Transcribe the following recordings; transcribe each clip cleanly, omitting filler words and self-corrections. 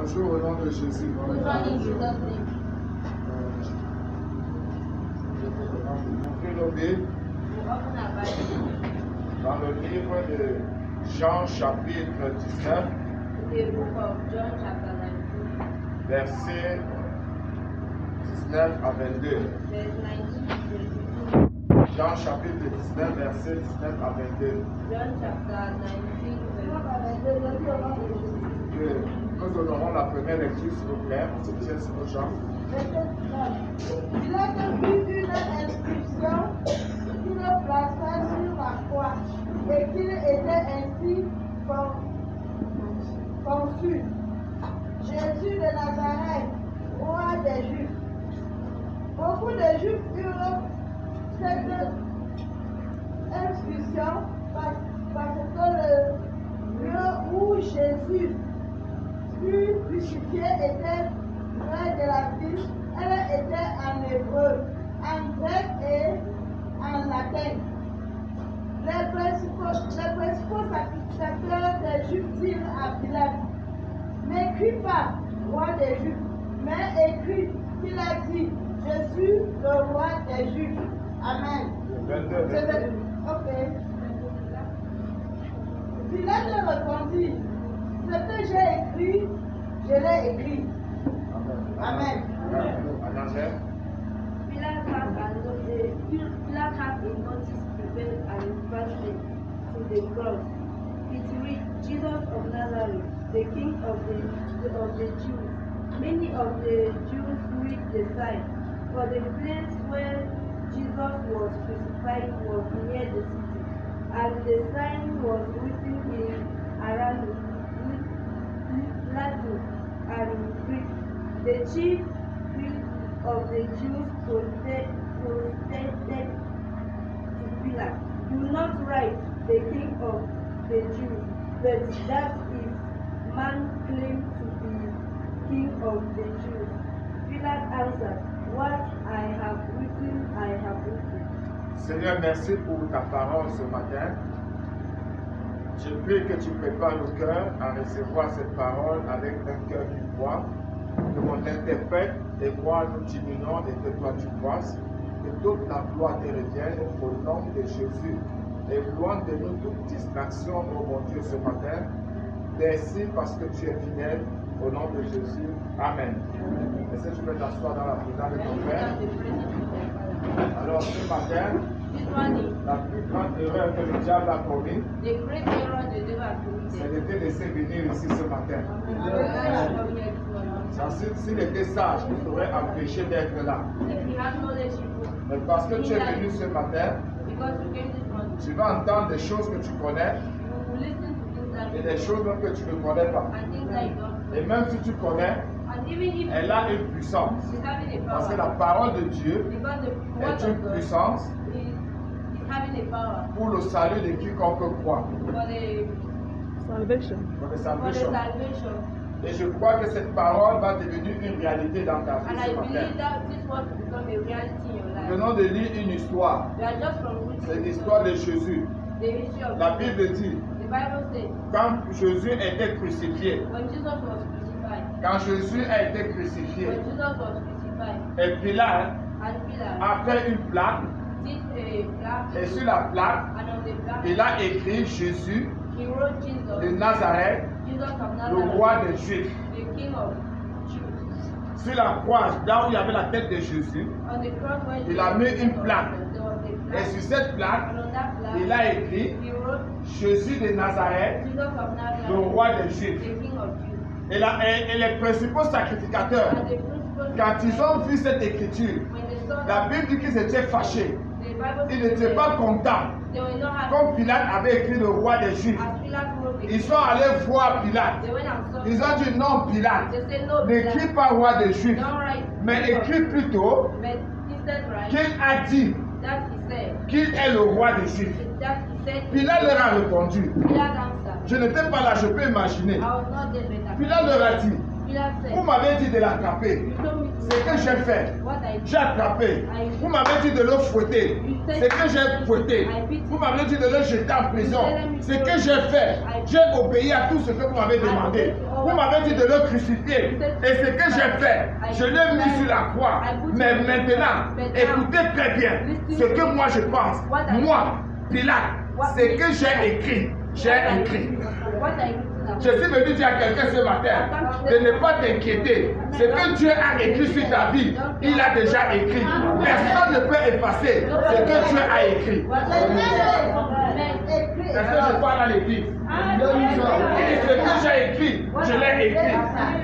Bonjour au nom de Jésus. Good morning, Jesus' name. Ouvrez nos Bibles We open our Bible dans le livre de Jean chapitre 19, to the book of John, chapter 19, versets 19 à 22. verse 19 to 22. Jean chapitre 19, versets 19 à 22. John, chapter 19, verse 22. Nous honorons la première lecture, s'il vous plaît. On se tient sur nos jambes. Il a depuis une inscription qu'il plaça sur la croix et qu'il était ainsi conçu. Jésus de Nazareth, roi des Juifs. Beaucoup de Juifs eurent cette inscription parce que le lieu où Jésus fut crucifié était près de la ville. Elle était en hébreu, en grec et en latin. Les principaux sacrificateurs des Juifs dirent à Pilate: n'écris pas roi des Juifs, mais écris qu'il a dit: je suis le roi des Juifs. Amen. 22. Ok. Pilate leur répondit: ce que j'ai écrit, je l'ai écrit. Amen. Anangel. Pilate had a notice prepared and fastened to the cross. It read, Jesus of Nazareth, the King of the Jews. Many of the Jews read the sign, for the place where Jesus was crucified was near the city, and the sign was written in Aramaic, Latin, and Greek. The chief priest of the Jews protested to Pilate, do not write the King of the Jews, but that is man claimed to be King of the Jews. Pilate answered, what I have written, I have written. Seigneur, merci pour ta parole ce matin. Je prie que tu prépares nos cœurs à recevoir cette parole avec un cœur qui croit, que mon interprète et moi nous diminuons et que toi tu croisses, que toute la gloire te revienne au nom de Jésus. Et loin de nous toute distraction, oh mon Dieu, ce matin. Merci parce que tu es fidèle. Au nom de Jésus. Amen. Est-ce que tu peux t'asseoir dans la présence de ton Père? Alors ce matin, This morning, la plus grande erreur que le diable a commise, the great error the devil has c'est committed. de te laisser venir ici ce matin. S'il était sage, il t'aurait empêché d'être là. If he had knowledge, he would. Mais parce que tu es venu ce matin, Because you came this morning, tu vas entendre des choses que tu connais you will listen to things that et des choses même que tu ne connais pas. and things that you don't. Et même si tu connais, And even if elle a une puissance. she's having a Parce que power, la parole de Dieu because the word est une of God puissance is having a power pour le salut de quiconque croit. for the Salvation. Pour le salvation. salvation. Et je crois que cette parole va devenir une réalité dans ta vie And I ce believe matin. that this word will become a reality in your Nous life. venons de lire une histoire. We are just from C'est reading l'histoire de Jésus. the history of La Bible dit, the Bible says quand Jésus était crucifié, when Jesus was crucified, quand Jésus a été crucifié, when Jesus was crucified, et Pilate and Pilate a fait une plaque, did a plaque, et sur la plaque, and on the plaque il a écrit Jésus he wrote de Jesus, Nazareth, Jesus of le Nazareth, roi des Juifs. the King of Jews. Sur la croix, là où il y avait la tête de Jésus, On the cross where il a mis une plaque. there was a Et plaque, sur cette plaque, and on that plaque il a écrit he wrote Jésus de Nazareth, Jesus of le Nazareth, roi des Juifs. the King of Jews. Et les principaux sacrificateurs, And the principal quand ils ont vu cette écriture, when they saw la that, Bible dit qu'ils étaient fâchés. the Bible Ils says n'étaient pas contents. they were not happy. Comme Pilate avait écrit le roi des Juifs, As Pilate wrote the ils sont allés voir Pilate. they went and saw Ils ont dit non, Pilate, they said no n'écris Pilate, pas roi des Juifs, don't write mais écris plutôt but instead write qu'il a dit that he said qu'il est le roi des Juifs. that he said Pilate leur a répondu. Pilate answered Je n'étais pas là, je peux imaginer. I was not there but Pilate leur a dit, Pilate vous said m'avez dit de l'attraper. you told me to C'est que j'ai fait. what I did J'ai attrapé. Vous m'avez dit de le fouetter. C'est que j'ai fouetté. Vous m'avez dit de le jeter en prison. C'est que j'ai fait. J'ai obéi à tout ce que vous m'avez demandé. Vous m'avez dit de le crucifier. Et ce que j'ai fait, je l'ai mis sur la croix. Mais maintenant, écoutez très bien ce que moi je pense. Moi, Pilate, ce que j'ai écrit, Je suis venu dire à quelqu'un ce matin de ne pas t'inquiéter. Ce que Dieu a écrit sur ta vie, il a déjà écrit. Personne ne peut effacer ce que Dieu a écrit. Est-ce que je parle à l'église? Et ce que j'ai écrit, je l'ai écrit.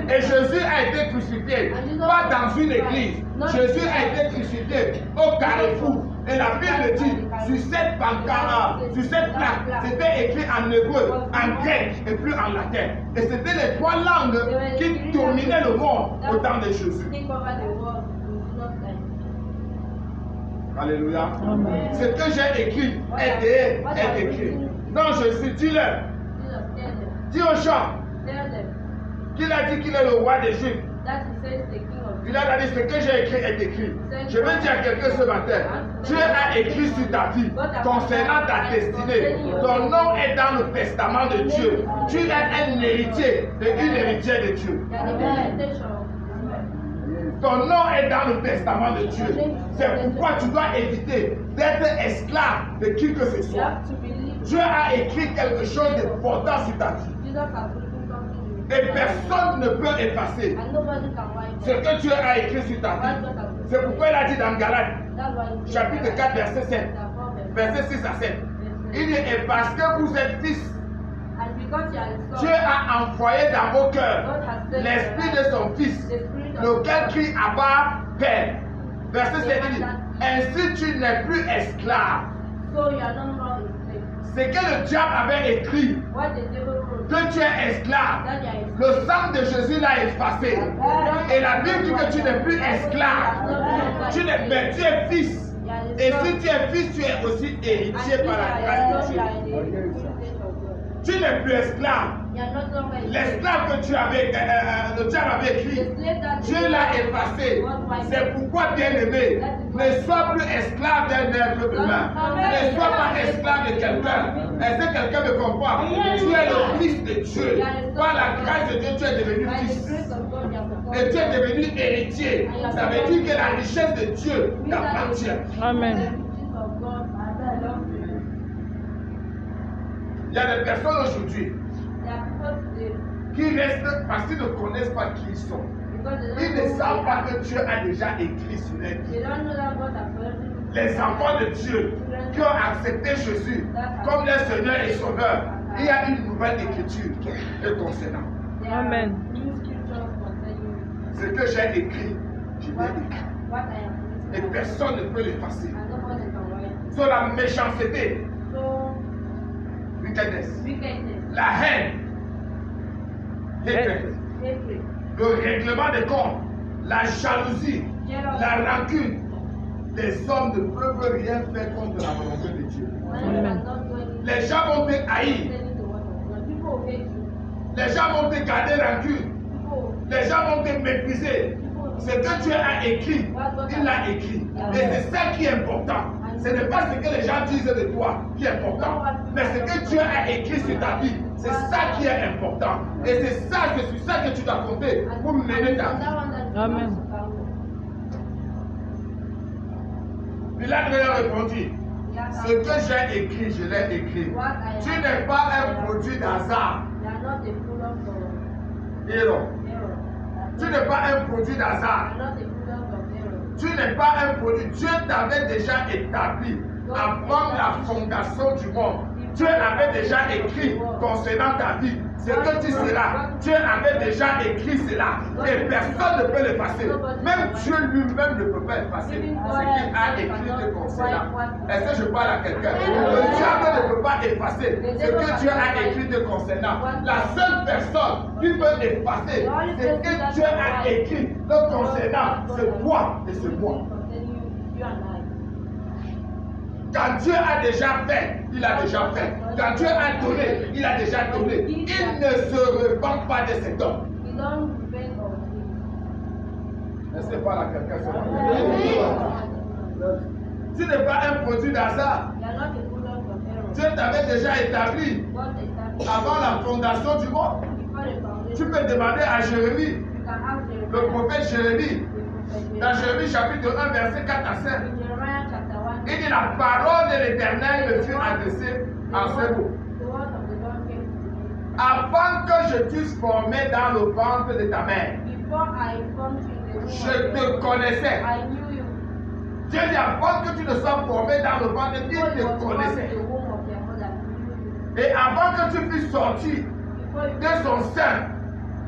Et Jésus a été crucifié, pas dans une église. Jésus a été crucifié au carrefour. Et la Bible dit, sur cette pancarte, sur cette plaque, c'était écrit en hébreu, en grec et puis en latin. Et c'était les trois langues qui dominaient le monde au temps de Jésus. Alléluia. Amen. Ce que j'ai écrit est écrit. Donc Jésus, dis-le. Dis aux gens qu'il a dit qu'il est le roi des Juifs. Il a dit ce que j'ai écrit est écrit. Je veux dire à quelqu'un ce matin, Dieu a écrit sur ta vie concernant ta destinée. Ton nom est dans le testament de Dieu. Tu es un héritier et une héritière de Dieu. Ton nom est dans le testament de Dieu. C'est pourquoi tu dois éviter d'être esclave de qui que ce soit. Dieu a écrit quelque chose d'important sur ta vie. Et personne ne peut effacer ce que Dieu a écrit sur ta vie. C'est pourquoi il a dit dans Galates, chapitre 4, verset 7, verset 6 à 7. Il dit, et parce que vous êtes fils, Dieu a envoyé dans vos cœurs l'esprit de son fils, lequel crie Abba, Père. Verset 7 dit, ainsi tu n'es plus esclave. Ce que le diable avait écrit, que tu es esclave, le sang de Jésus l'a effacé. Et la Bible dit que tu n'es plus esclave. Tu es fils. Et si tu es fils, tu es aussi héritier par la grâce de Dieu. Tu n'es plus esclave. L'esclave que le diable avait écrit, Dieu l'a effacé. C'est pourquoi, bien-aimé, ne sois plus esclave d'un être humain. Ne sois pas esclave de quelqu'un. Est-ce que quelqu'un me comprend? Tu es le fils de Dieu. Par la grâce de Dieu, tu es devenu fils. Et tu es devenu héritier. Ça veut dire que la richesse de Dieu t'appartient. Amen. Il y a des personnes aujourd'hui qui restent parce qu'ils ne connaissent pas qui ils sont. Ils ne savent pas que Dieu a déjà écrit sur leur vie. Les enfants de Dieu qui ont accepté Jésus comme leur Seigneur et Sauveur, il y a une nouvelle écriture le concernant. Amen. Ce que j'ai écrit, je l'ai écrit. Et personne ne peut l'effacer. Sur la méchanceté, la haine, le règlement des comptes, la jalousie, la rancune. Les hommes ne peuvent rien faire contre la volonté de Dieu. Les gens vont te haïr. Les gens vont te garder rancune. Les gens vont te mépriser. Ce que Dieu a écrit, il l'a écrit. Et c'est ça qui est important. Ce n'est pas ce que les gens disent de toi qui est important, mais ce que Dieu a écrit sur ta vie, c'est ça qui est important. Et c'est ça, sur ça que tu dois compter pour mener ta vie. Amen. Pilate lui a répondu, ce que j'ai écrit, je l'ai écrit. Tu n'es pas un produit d'hasard. Tu n'es pas un produit d'hasard. Tu n'es pas un produit. Dieu t'avait déjà établi avant la fondation du monde. Dieu avait déjà écrit concernant ta vie. Ce que tu seras, Dieu avait déjà écrit cela. Et personne ne peut l'effacer. Même Dieu lui-même ne peut pas effacer ce qu'il a écrit te concernant. Est-ce que je parle à quelqu'un? Le diable ne peut pas effacer ce que Dieu a écrit te concernant. La seule personne qui peut effacer ce que Dieu a écrit te concernant, c'est toi et c'est moi. Quand Dieu a déjà fait, il a déjà fait. Quand Dieu a donné, il a déjà donné. Il ne se repent pas de cet homme. Est-ce que pas à quelqu'un ce matin? Tu n'es pas un produit d'hasard. Dieu t'avait déjà établi avant la fondation du monde. Tu peux demander à Jérémie, You can ask le Jeremiah, prophète Jérémie, dans Jérémie chapitre 1, verset 4 à 5. in Jeremiah chapter 1, Il dit la parole de l'Éternel me fut adressée à ce mot. the word of the Lord came to me. Avant que je t'eusse formé dans le ventre de ta mère, Before I formed you in the womb je of te your connaissais. I knew you. Dieu dit avant que tu ne sois formé dans le ventre, il Before you te was born in connaissait. the womb of your mother, he knew you. Et avant que tu fusses sorti Before you de son sein,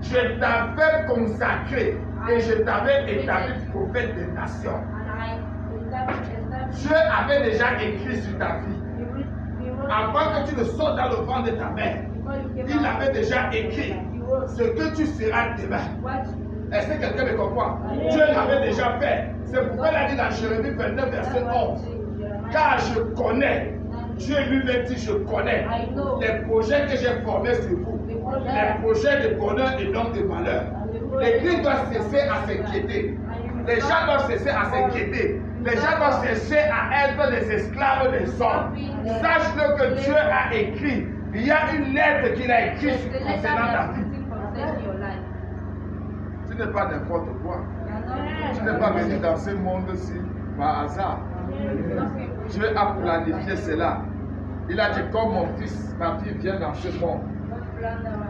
je t'avais consacré et je t'avais établi prophète des nations. and I established Dieu avait déjà écrit sur ta vie. he wrote Avant que tu ne sortes dans le ventre de ta mère, before you came il out, avait déjà écrit he wrote ce que tu seras demain. what you Est-ce que quelqu'un me comprend? Dieu l'avait déjà fait. C'est pourquoi il a dit dans Jérémie 29, verset 11. Car je connais, Dieu lui-même dit je connais les projets que j'ai formés sur vous. Les projets de bonheur et non de malheur. L'Église doit cesser à s'inquiéter. Les gens doivent cesser à s'inquiéter. Les gens doivent cesser à être des esclaves des hommes. Sache-le que Dieu a écrit. Il y a une lettre qu'il a écrite concernant ta vie. Tu n'es pas n'importe quoi. Tu n'es pas venu dans ce monde-ci par hasard. Dieu a planifié cela. Il a dit comme mon fils, ma fille vient dans ce monde.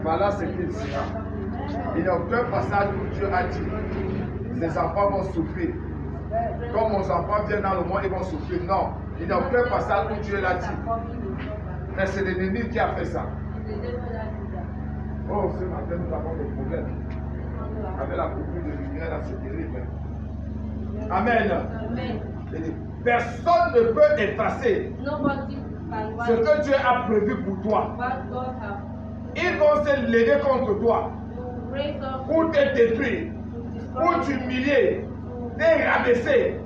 Voilà ce qu'il sera. Il n'y a aucun passage où Dieu a dit ces enfants vont souffrir. Comme mon enfant vient dans le monde, ils vont souffrir. Non, il n'y a aucun passage où Dieu l'a dit. Mais c'est l'ennemi qui a fait ça. Oh, ce matin, nous avons des problèmes. Avec la coupure de lumière, là, c'est terrible. Amen. Amen. Personne ne peut effacer Nobody can ce que Dieu a prévu pour toi. what God have Ils vont se lever contre toi to raise up pour te détruire, to pour destroy t'humilier, te rabaisser.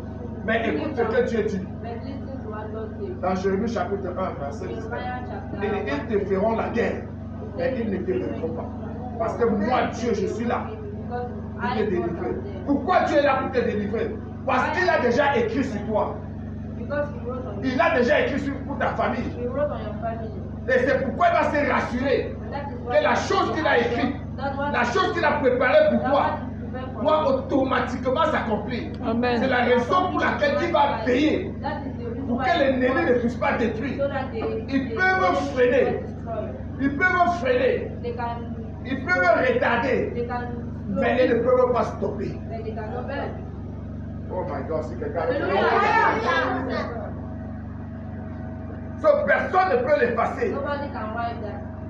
Mais écoute ce que Dieu dit. but listen to what God says. Dans Jérémie chapitre 1, verset 19. Jeremiah chapter Il dit, 1. ils te feront la guerre, mais ils ne te feront pas. Parce que moi, Dieu, je suis là pour te délivrer. Pourquoi Dieu est là pour te délivrer? Parce qu'il a déjà écrit sur toi. Il a déjà écrit pour ta famille. Et c'est pourquoi il va se rassurer que la chose qu'il a écrite, la chose qu'il a préparée pour toi, doit automatiquement s'accomplir. C'est la raison pour laquelle il va veiller pour que l'ennemi ne puisse pas détruire. Ils peuvent freiner. Ils peuvent freiner. Ils peuvent retarder. Mais ils ne peuvent pas stopper. Oh my God, si quelqu'un personne ne peut l'effacer.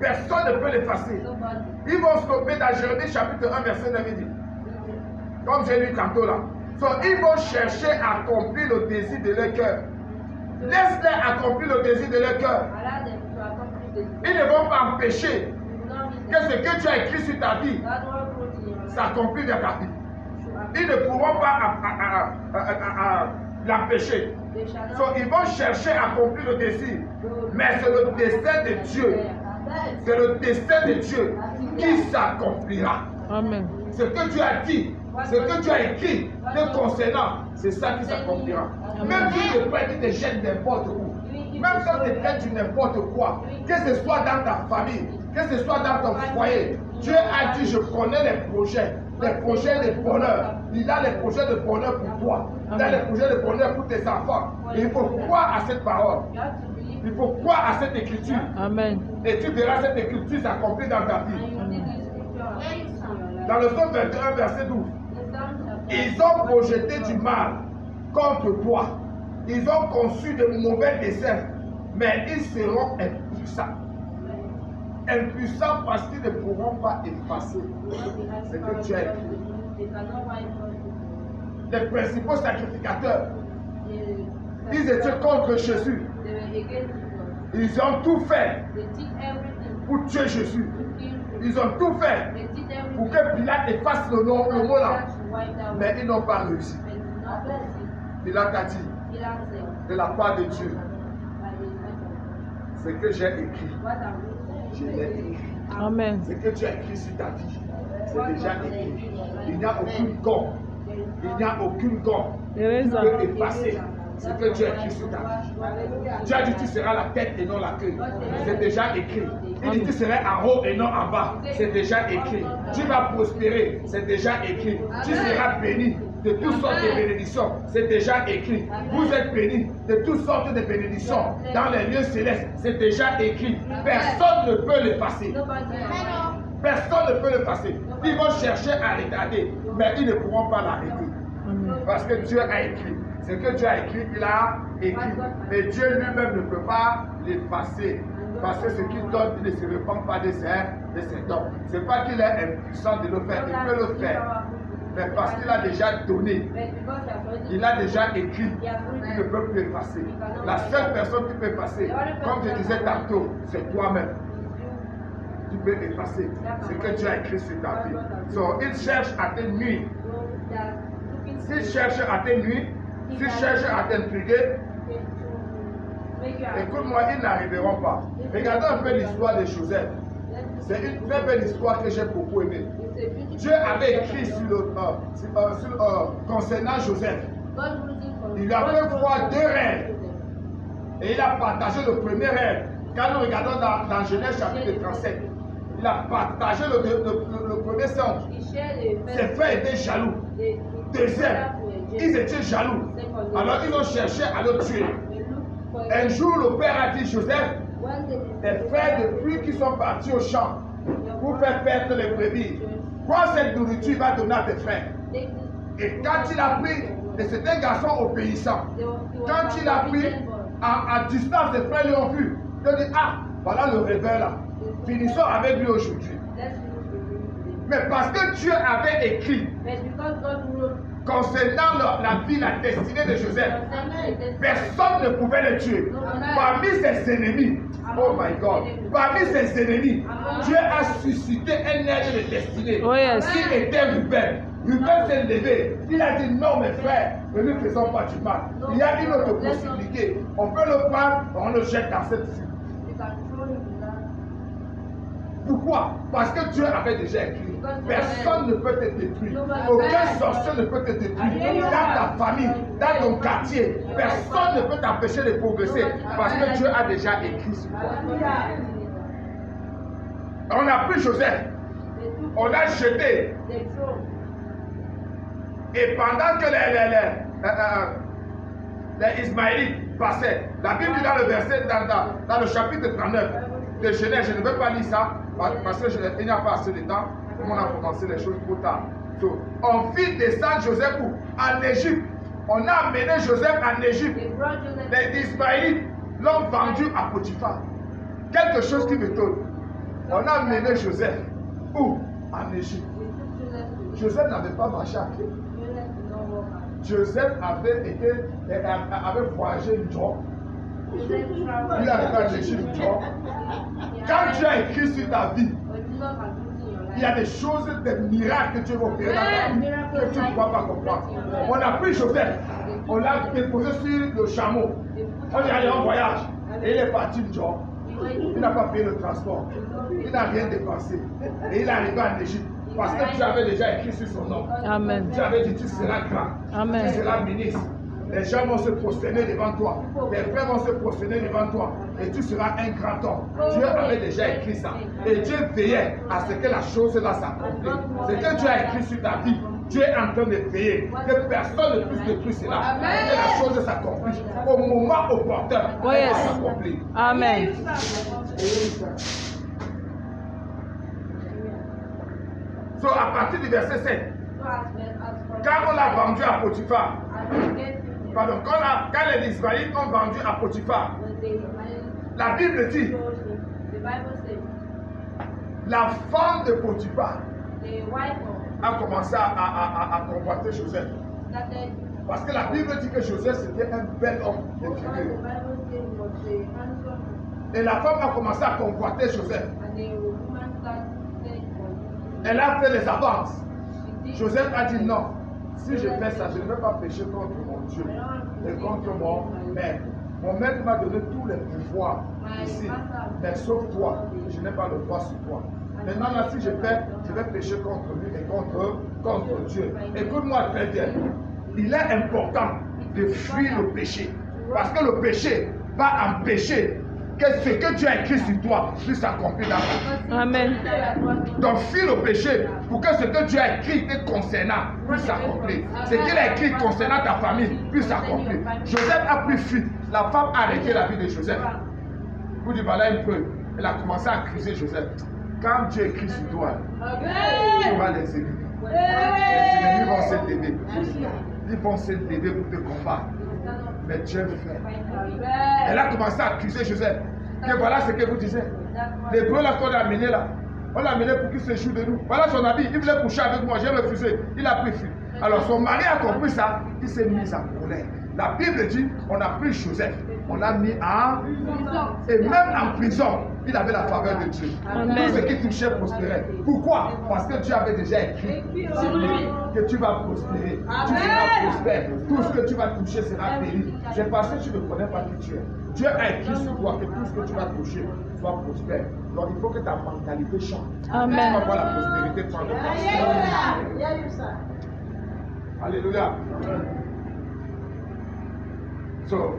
Personne ne peut l'effacer. Ils vont stopper dans Jérémie chapitre 1, verset 9. Il dit, comme j'ai lu tantôt là. Ils vont chercher à accomplir le désir de leur cœur. Laisse-les accomplir le désir de leur cœur. Ils ne vont pas empêcher que ce que tu as écrit sur ta vie s'accomplisse dans ta vie. Ils ne pourront pas l'empêcher. Ils vont chercher à accomplir le désir. Mais c'est le dessein de Dieu. C'est le dessein de Dieu qui s'accomplira. Amen. Ce que Dieu a dit, ce que Dieu a écrit te concernant, c'est ça qui s'accomplira. Même si tu te jettes n'importe où, même si tu te traites n'importe quoi, que ce soit dans ta famille, que ce soit dans ton foyer, Dieu a dit, je connais les projets de bonheur. Il a les projets de bonheur pour toi. Il a les projets de bonheur pour tes enfants. Et il faut croire à cette parole. Il faut croire à cette écriture. Amen. Et tu verras cette écriture s'accomplir dans ta vie. Dans le psaume 21, verset 12. Ils ont projeté du mal contre toi. Ils ont conçu de mauvais desseins. Mais ils seront impuissants. Impuissants parce qu'ils ne pourront pas effacer ce que tu as écrit. Les principaux sacrificateurs, ils étaient contre Jésus. Ils ont tout fait pour tuer Jésus. Ils ont tout fait pour que Pilate efface le mot là. Mais ils n'ont pas réussi. Pilate a dit, de la part de Dieu, ce que j'ai écrit, je l'ai écrit. Amen. Ce que tu as écrit sur ta vie, c'est déjà écrit. Il n'y a aucune gomme. Il n'y a aucune gomme qui peut effacer c'est que Dieu a écrit sur ta vie. Dieu a dit tu seras la tête et non la queue. C'est déjà écrit. Il dit tu seras en haut et non en bas. C'est déjà écrit. Tu vas prospérer. C'est déjà écrit. Tu seras béni de toutes sortes de bénédictions. C'est déjà écrit. Vous êtes bénis de toutes sortes de bénédictions dans les lieux célestes. C'est déjà écrit. Personne ne peut l'effacer. Personne ne peut l'effacer. Ils vont chercher à retarder, mais ils ne pourront pas l'arrêter. Parce que Dieu a écrit. Ce que Dieu a écrit, il a écrit. Mais Dieu lui-même ne peut pas l'effacer. Parce que ce qu'il donne, il ne se répand pas de ses dons. Ce n'est pas qu'il est impuissant de le faire. Il peut le faire. Mais parce qu'il a déjà donné, il a déjà écrit, il ne peut plus effacer. La seule personne qui peut effacer, comme je disais tantôt, c'est toi-même. Tu peux effacer ce que Dieu a écrit sur ta vie. So, il cherche à te nuire. S'il cherche à te nuire, s'il cherche à t'intriguer, écoute-moi, ils n'arriveront pas. Regardez un peu l'histoire de Joseph. C'est une très belle histoire que j'ai beaucoup aimée. Dieu avait écrit concernant Joseph. Il a fait voir 2 rêves. Et il a partagé le premier rêve. Quand nous regardons dans Genèse chapitre 37, il a partagé le premier sens. Ses frères étaient jaloux. Deuxième, ils étaient jaloux. Alors ils ont cherché à le tuer. Un jour, le père a dit, Joseph, tes frères depuis qui sont partis au champ pour faire perdre les brebis, prends cette nourriture, il va donner à tes frères. Et quand il a pris, et c'était un garçon obéissant, quand il a pris, à distance, ses frères l'ont vu. Il a dit, ah, voilà le rêveur là. Finissons avec lui aujourd'hui. Mais parce que Dieu avait écrit concernant la vie, la destinée de Joseph, personne ne pouvait le tuer. Parmi ses ennemis, oh my God, parmi ses ennemis, Dieu a suscité un aide de destinée. Qui était Ruben. Ruben s'est levé. Il a dit non, mes frères, ne nous faisons pas du mal. Il y a une autre possibilité. On peut le prendre, on le jette dans cette fuite. Pourquoi? Parce que Dieu avait déjà écrit. Personne ne peut te détruire. Aucun sorcier ne peut te détruire. Dans ta famille, dans ton quartier, personne ne peut t'empêcher de progresser. Parce que Dieu a déjà écrit sur toi. On a pris Joseph. On l'a jeté. Et pendant que les Ismaélites passaient, la Bible dit dans le verset, dans le chapitre 39 de Genèse, je ne veux pas lire ça, parce qu'il n'y a pas assez de temps, comme on a commencé les choses trop tard. So, on fit descendre Joseph en Égypte. On a amené Joseph en Égypte. Les Ismaélites l'ont vendu à Potiphar. Quelque chose qui me donne. On a amené Joseph où? En Égypte. Joseph n'avait pas marché à pied. Joseph avait voyagé une job. Il avait en Égypte une job. Quand Dieu a écrit sur ta vie, il y a des choses, des miracles que Dieu va opérer dans ta vie que tu ne pourras pas comprendre. On a pris Joseph, on l'a déposé sur le chameau. On est allé en voyage et il est parti une job. Il n'a pas payé le transport. Il n'a rien dépensé. Et il est arrivé en Égypte. Parce que Dieu avait déjà écrit sur son nom. Amen. Dieu avait dit tu seras grand. Amen. Tu seras ministre. Les gens vont se prosterner devant toi. Tes frères vont se prosterner devant toi. Et tu seras un grand homme. Dieu avait déjà écrit ça. Et Dieu veillait à ce que la chose là s'accomplisse. Ce que Dieu a écrit sur ta vie, Dieu est en train de veiller. Que personne ne puisse détruire cela. Que la chose s'accomplisse. Au moment opportun, elle va s'accomplir. Amen. So, à partir du verset 7, quand on l'a vendu à Potiphar, pardon, quand les Israélites ont vendu à Potiphar, la Bible dit, la femme de Potiphar a commencé à convoiter Joseph. Parce que la Bible dit que Joseph c'était un bel homme de figure. Et la femme a commencé à convoiter Joseph. Elle a fait les avances. Joseph a dit non. Si je fais ça, je ne vais pas pécher contre mon Dieu et contre mon maître. Mon maître m'a donné tous les pouvoirs ici. Mais sauf toi, je n'ai pas le droit sur toi. Maintenant, là, si je fais, je vais pécher contre lui et contre Dieu. Écoute-moi très bien. il est important de fuir le péché. Parce que le péché va empêcher que ce que Dieu a écrit sur toi puisse s'accomplir dans ta vie. Amen. Donc, fuis le péché pour que ce que Dieu a écrit te concernant puisse s'accomplir. Ce qu'il a écrit concernant ta famille puisse s'accomplir. Joseph a pris fuite. La femme a arrêté la vie de Joseph. Vous dites, voilà un peu. Elle a commencé à accuser Joseph. Quand Dieu écrit sur toi, tu vas les éliminer. Les ennemis vont se lever. Ils vont se lever pour te combattre. Mais Dieu fait. Elle a commencé à accuser Joseph. Que voilà ce que vous disiez. L'hébreu là qu'on a amené là. On l'a amené pour qu'il se joue de nous. Voilà son habit. Il voulait coucher avec moi. J'ai refusé. Il a pris fuite. Alors son mari a compris ça. Il s'est mis en colère. La Bible dit on a pris Joseph. On l'a mis en prison. Et même en prison, il avait la faveur de Dieu. Amen. Tout ce qui touchait prospérait. Pourquoi? Parce que Dieu avait déjà écrit sur lui que tu vas prospérer. Tu seras prospère. Tout ce que tu vas toucher sera béni. C'est parce que tu ne connais pas qui tu es. Dieu a écrit sur toi que tout ce que tu vas toucher soit prospère. Donc il faut que ta mentalité change. Amen. Tu vas voir la prospérité prendre place. Il y a eu ça. Alléluia. So,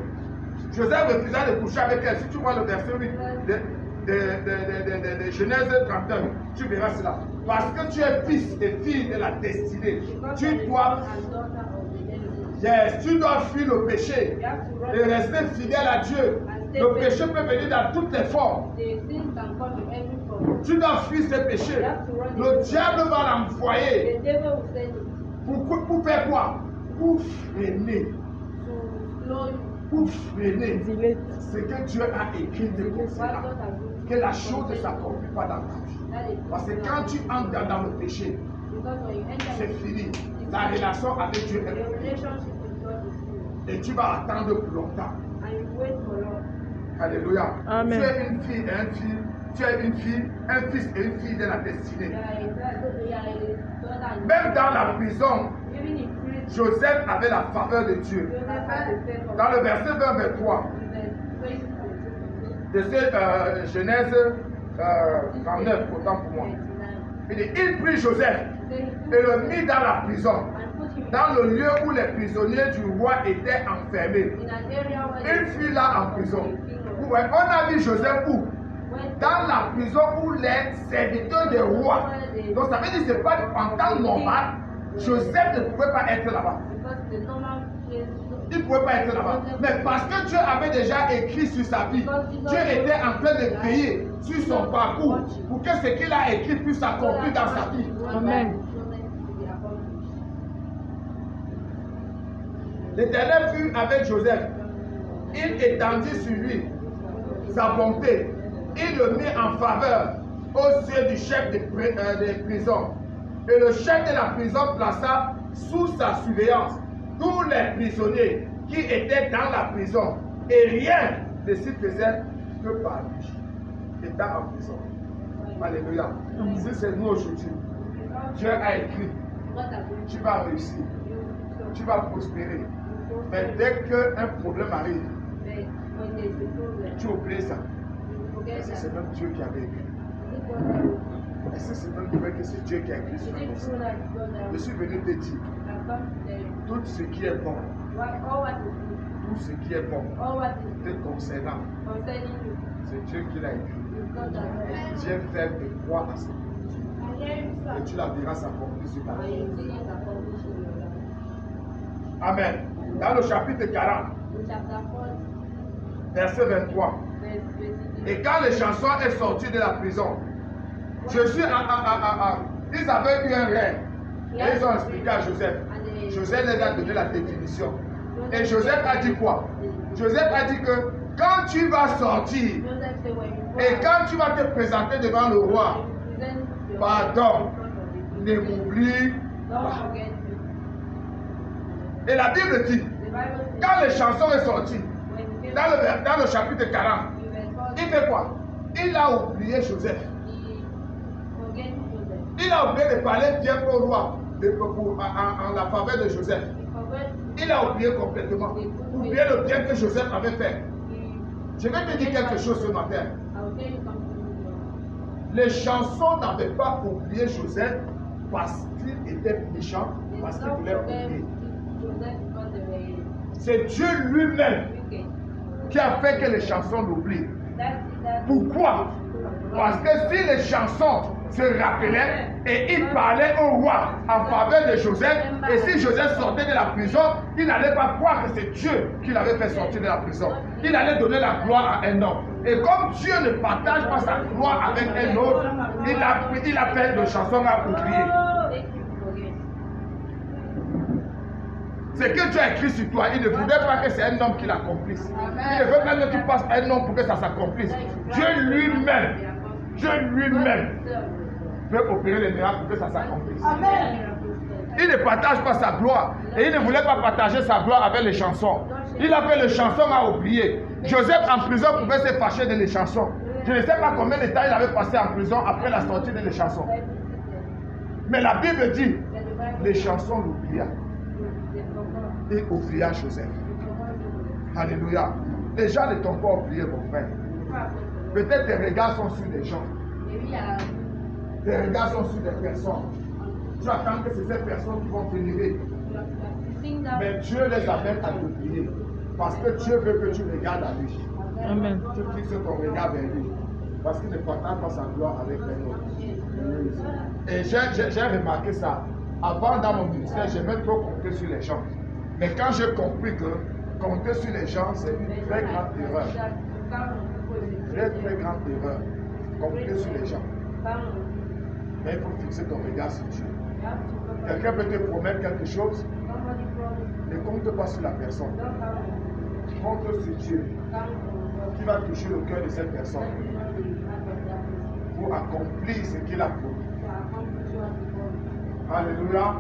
Joseph refusa de coucher avec elle. Si tu vois le verset 8 de Genèse 31, tu verras cela. Parce que tu es fils et fille de la destinée. Tu dois fuir le péché et rester fidèle à Dieu. Le péché peut venir dans toutes les formes. Tu dois fuir ce péché. Le diable va l'envoyer. Pour faire quoi? Pour freiner. Pour freiner ce que Dieu a écrit de concernant. Que la chose ne s'accomplit pas dans ta vie. Parce que quand tu entres dans le péché, c'est fini. La relation avec Dieu est finie. Et tu vas attendre plus longtemps. Alléluia. Amen. Tu es une fille et un fils. Tu es une fille, un fils et une fille de la destinée. Même dans la prison, Joseph avait la faveur de Dieu. Dans le verset 20-23 de cette Genèse 39, autant pour moi. Il dit, il prit Joseph et le mit dans la prison, dans le lieu où les prisonniers du roi étaient enfermés. Il fut là en prison. On a mis Joseph où? Dans la prison où les serviteurs des rois. Donc ça veut dire que ce n'est pas en temps normal. Joseph ne pouvait pas être là-bas. Il ne pouvait pas être là-bas. Mais parce que Dieu avait déjà écrit sur sa vie, Dieu était en train de veiller sur son parcours pour que ce qu'il a écrit puisse s'accomplir dans sa vie. Amen. L'Éternel fut avec Joseph. Il étendit sur lui sa bonté. Il le mit en faveur aux yeux du chef de prison. Et le chef de la prison plaça sous sa surveillance tous les prisonniers qui étaient dans la prison. Et rien ne s'y faisait que par lui, étant en prison. Alléluia. Si c'est nous aujourd'hui, Dieu a écrit, tu vas réussir, tu vas prospérer. Mais dès qu'un problème arrive, tu oublies ça. Est-ce que c'est même Dieu qui avait écrit? Est-ce que c'est même vrai que c'est Dieu qui a écrit sur la personne? Je suis venu te dire, tout ce qui est bon, tout ce qui est bon, te concernant, c'est Dieu qui l'a écrit. Dieu fait de croire à ça. Et tu la verras s'accomplir sur ta vie. Amen. Dans le chapitre 40, verset 23. Et quand le chanson est sorti de la prison, ils avaient eu un rêve. Et ils ont expliqué à Joseph. Joseph les a donné la définition. Et Joseph a dit quoi? Joseph a dit que quand tu vas sortir et quand tu vas te présenter devant le roi, pardon, ne m'oublie pas. Et la Bible dit, quand le chanson est sorti, dans le chapitre 40, il fait quoi? Il a oublié Joseph. Il a oublié de parler bien au roi en la faveur de Joseph. Il a oublié complètement. Oublié le bien que Joseph avait fait. Je vais te dire quelque chose ce matin. Les chansons n'avaient pas oublié Joseph parce qu'il était méchant, parce qu'il voulait oublier. C'est Dieu lui-même qui a fait que les chansons l'oublient. Pourquoi? Parce que si les chansons se rappelaient et il parlait au roi en faveur de Joseph, et si Joseph sortait de la prison, il n'allait pas croire que c'est Dieu qui l'avait fait sortir de la prison. Il allait donner la gloire à un homme. Et comme Dieu ne partage pas sa gloire avec un autre, il a fait de chansons à oublier. Ce que Dieu a écrit sur toi, il ne voudrait pas que c'est un homme qui l'accomplisse. Il ne veut pas que tu passes un homme pour que ça s'accomplisse. Dieu lui-même peut opérer les miracles pour que ça s'accomplisse. Il ne partage pas sa gloire. Et il ne voulait pas partager sa gloire avec les chansons. Il a fait les chansons à oublier. Joseph en prison pouvait se fâcher de les chansons. Je ne sais pas combien de temps il avait passé en prison après la sortie de les chansons. Mais la Bible dit, les chansons l'oublia. Et oublia Joseph. Alléluia. Les gens ne t'ont pas oublié, mon frère. Peut-être tes regards sont sur des gens. Tes regards sont sur des personnes. Tu attends que c'est ces personnes qui vont t'élever. Mais Dieu les amène à t'oublier. Parce que Dieu veut que tu regardes à lui. Amen. Tu fixes ton regard vers lui. Parce qu'il ne partage pas sa gloire avec un autre. Et j'ai remarqué ça. Avant, dans mon ministère, j'aimais trop compter sur les gens. Mais quand j'ai compris que compter sur les gens, c'est une très grande erreur. Très, très grande erreur. Compter sur les gens. Mais il faut fixer ton regard sur Dieu. Quelqu'un peut te promettre quelque chose. Ne compte pas sur la personne. Compte sur Dieu. Qui va toucher le cœur de cette personne pour accomplir ce qu'il a promis. Alléluia.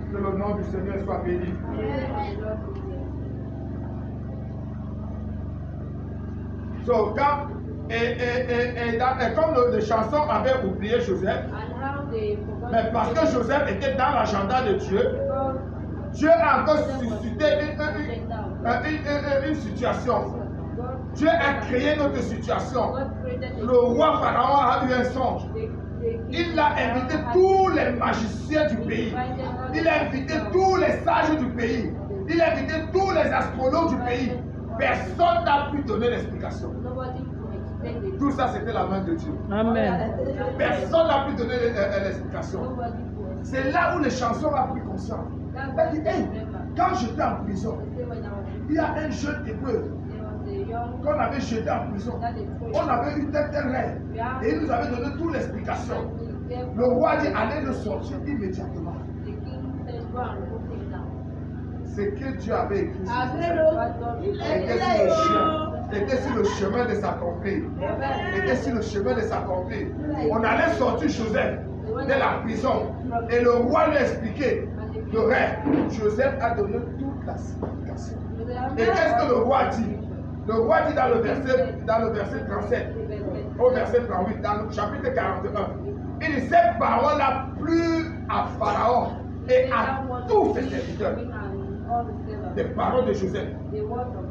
Que le nom du Seigneur soit béni. So, quand, et comme les chansons avaient oublié Joseph, mais parce que Joseph était dans l'agenda de Dieu, Dieu a encore suscité une situation. Dieu a créé notre situation. Le roi Pharaon a eu un songe. Il a invité tous les magiciens du pays. Il a invité tous les sages du pays. Il a invité tous les astrologues du pays. Personne n'a pu donner l'explication. Tout ça, c'était la main de Dieu. Amen. Personne n'a pu donner l'explication. C'est là où les chansons ont pris conscience. Elle dit, hey, quand j'étais en prison, il y a un jeune hébreu qu'on avait jeté en prison. On avait eu tel rêve. Et il nous avait donné toute l'explication. Le roi dit, allez le sortir immédiatement. Ce que Dieu avait écrit était sur le chemin de s'accomplir. Était sur le chemin de s'accomplir. On allait sortir Joseph de la prison. Et le roi lui a expliqué le rêve. Joseph a donné toute la signification. Et qu'est-ce que le roi dit? Le roi dit dans le verset 37, au verset 38, dans le chapitre 41, il dit, cette parole-là plut à Pharaon et à tous ses serviteurs. Des paroles de Joseph.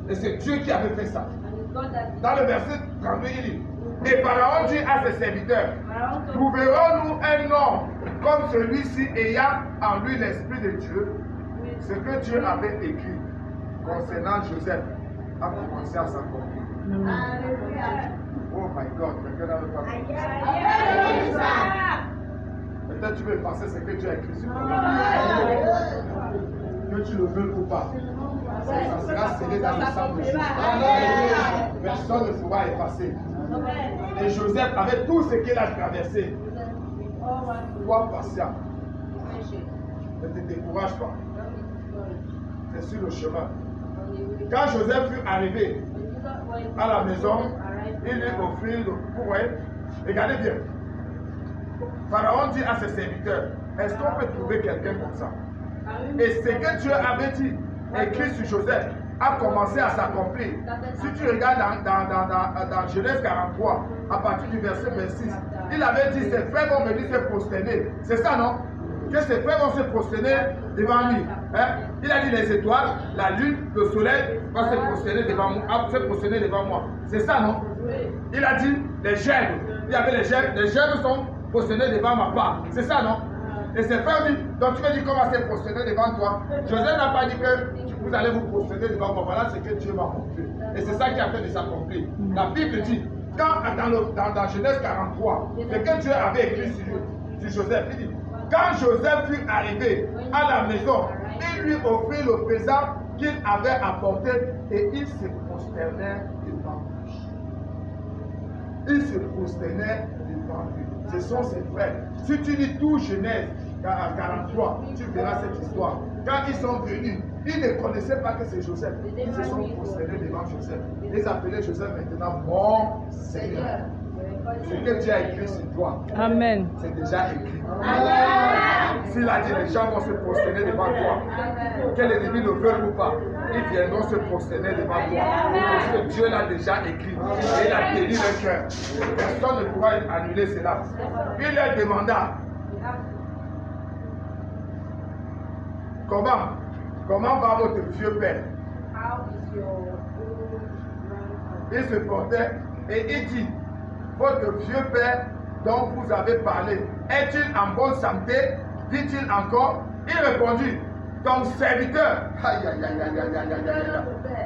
Et c'est Dieu qui avait fait ça. Dans le verset 32, il dit, et Pharaon dit à ses serviteurs, trouverons-nous un homme comme celui-ci ayant en lui l'Esprit de Dieu? Ce que Dieu avait écrit concernant Joseph a commencé à s'accomplir. Oh my God, quelqu'un n'avait pas compris. Peut-être tu veux effacer ce que Dieu a écrit sur toi. Que tu le veux ou pas. Ça sera scellé dans le sang de Jésus. Personne ne pourra effacer. Et Joseph, avec tout ce qu'il a traversé, sois patient. Ne te décourage pas. C'est sur le chemin. Quand Joseph fut arrivé à la maison, il lui offrit le pouet. Regardez bien. Pharaon dit à ses serviteurs, est-ce qu'on peut trouver quelqu'un comme ça? Et ce que Dieu avait dit, écrit sur Joseph, a commencé à s'accomplir. Si tu regardes dans Genèse 43, à partir du verset 26, il avait dit, ses frères vont venir se prosterner. C'est ça, non? Que ses frères vont se prosterner devant lui. Hein? Il a dit les étoiles, la lune, le soleil vont se prosterner devant moi. C'est ça, non? Il a dit les gerbes. Il y avait les gerbes sont prosternés devant ma part. C'est ça, non? Et ses frères disent, donc tu veux dire comment c'est prosterner devant toi? Joseph n'a pas dit que vous allez vous prosterner devant moi. Voilà ce que Dieu m'a montré. Et c'est ça qui a fait de s'accomplir. La Bible dit, quand dans Genèse 43, ce que Dieu avait écrit sur Joseph, il dit, quand Joseph fut arrivé à la maison, il lui offrit le présent qu'il avait apporté et il se prosternait devant lui. Il se prosternait devant lui. Ce sont ses frères. Si tu lis tout Genèse 43, tu verras cette histoire. Quand ils sont venus, ils ne connaissaient pas que c'est Joseph. Ils se sont prosternés devant Joseph. Ils appelaient Joseph maintenant mon Seigneur. Ce que Dieu a écrit sur toi, Amen. c'est déjà écrit. Amen. S'il a dit les gens vont se prosterner devant toi, que l'ennemi le veut ou pas, ils viendront se prosterner devant toi. Parce que Dieu l'a déjà écrit. Et il a béni le cœur. Personne ne pourra annuler cela. Il leur demanda comment va votre vieux père? Il se portait et il dit, votre vieux père dont vous avez parlé, est-il en bonne santé? Dit-il encore. Il répondit, ton serviteur. Aïe, aïe, aïe, aïe, aïe, aïe, aïe.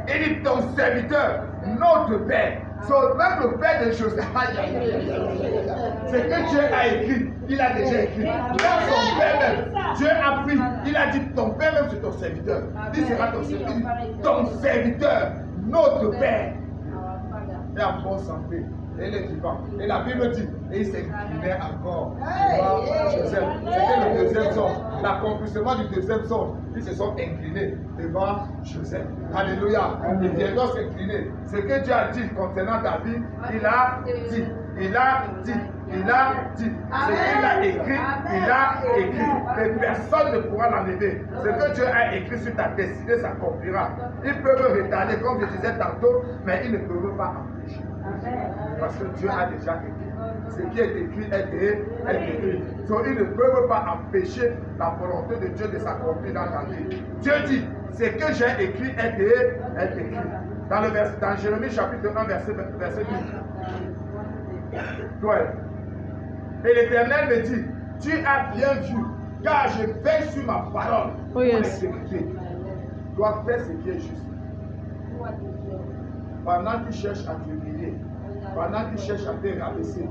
Il dit, ton serviteur, notre père. Même le père de Joseph. Aïe, aïe, aïe, aïe, aïe. Ce que Dieu a écrit, il a déjà écrit. Même son père même, Dieu a pris, il a dit, ton père même c'est ton serviteur. Il sera ton serviteur. Ton serviteur, notre père. Et en bonne santé. Et il est vivant. Et la Bible dit, et il s'inclinait encore devant Joseph. C'était le deuxième songe. L'accomplissement du deuxième songe. Ils se sont inclinés devant Joseph. Alléluia. Ils viendront s'incliner. Ce que Dieu a dit concernant ta vie, il a dit. Il a dit. Il a dit. Ce qu'il a écrit, il a écrit. Et personne ne pourra l'enlever. Ce que Dieu a écrit sur ta destinée s'accomplira. Ils peuvent retarder, comme je disais tantôt, mais ils ne peuvent pas empêcher. Parce que Dieu a déjà écrit. Ce qui est écrit est écrit. Donc ils ne peuvent pas empêcher la volonté de Dieu de s'accomplir dans ta vie. Dieu dit, ce que j'ai écrit est écrit. Dans Jérémie chapitre 1, verset 12. 12. Et l'Éternel me dit, tu as bien vu, car je veille sur ma parole pour l'exécuter. Tu dois faire ce qui est juste. Pendant qu'ils cherchent à t'humilier, pendant qu'ils cherchent à te rabaisser,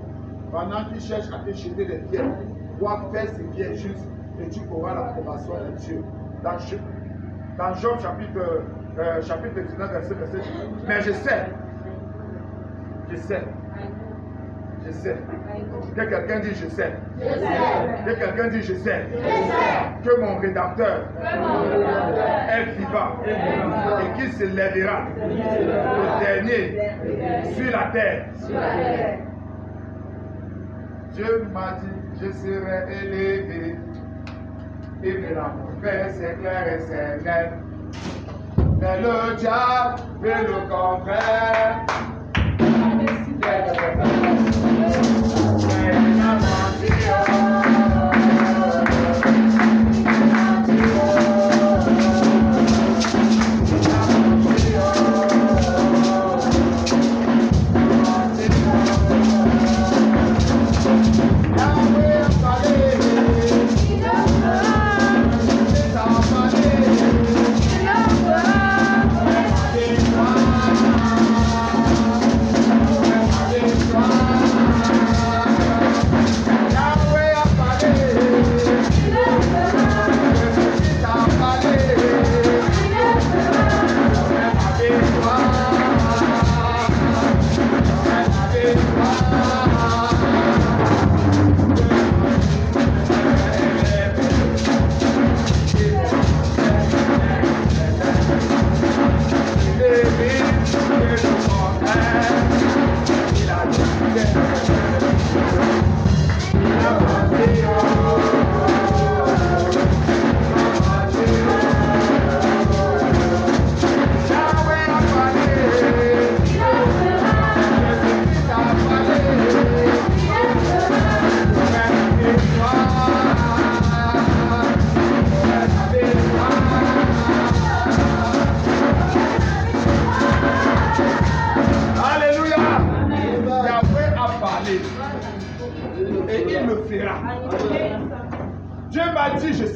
pendant qu'ils cherchent à te jeter des pierres, tu dois faire ce qui est juste et tu auras l'approbation de Dieu. Dans Job chapitre 19, verset 10. Mais je sais. Que quelqu'un dit je sais. Que quelqu'un dit je sais. Que mon Rédempteur est vivant et qu'il se lèvera le dernier sur la terre. Dieu m'a dit je serai élevé et que la paix c'est clair et c'est net. Mais le diable fait le contraire.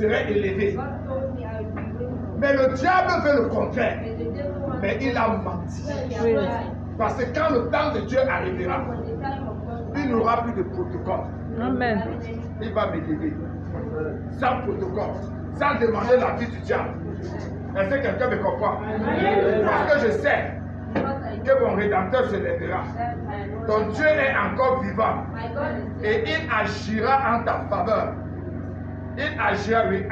serai élevé. God told me I would be raised. Mais le diable veut le contraire. And the devil wants Mais il a menti. Parce que quand le temps de Dieu arrivera, When the time of God il n'aura plus de protocole. Amen. Il va m'élever. Sans protocole. Sans demander l'avis du diable. Est-ce que quelqu'un me comprend? Parce que je sais que mon Rédempteur se lèvera. Ton Dieu est encore vivant. My God is Et il agira en ta faveur. Il agira, react.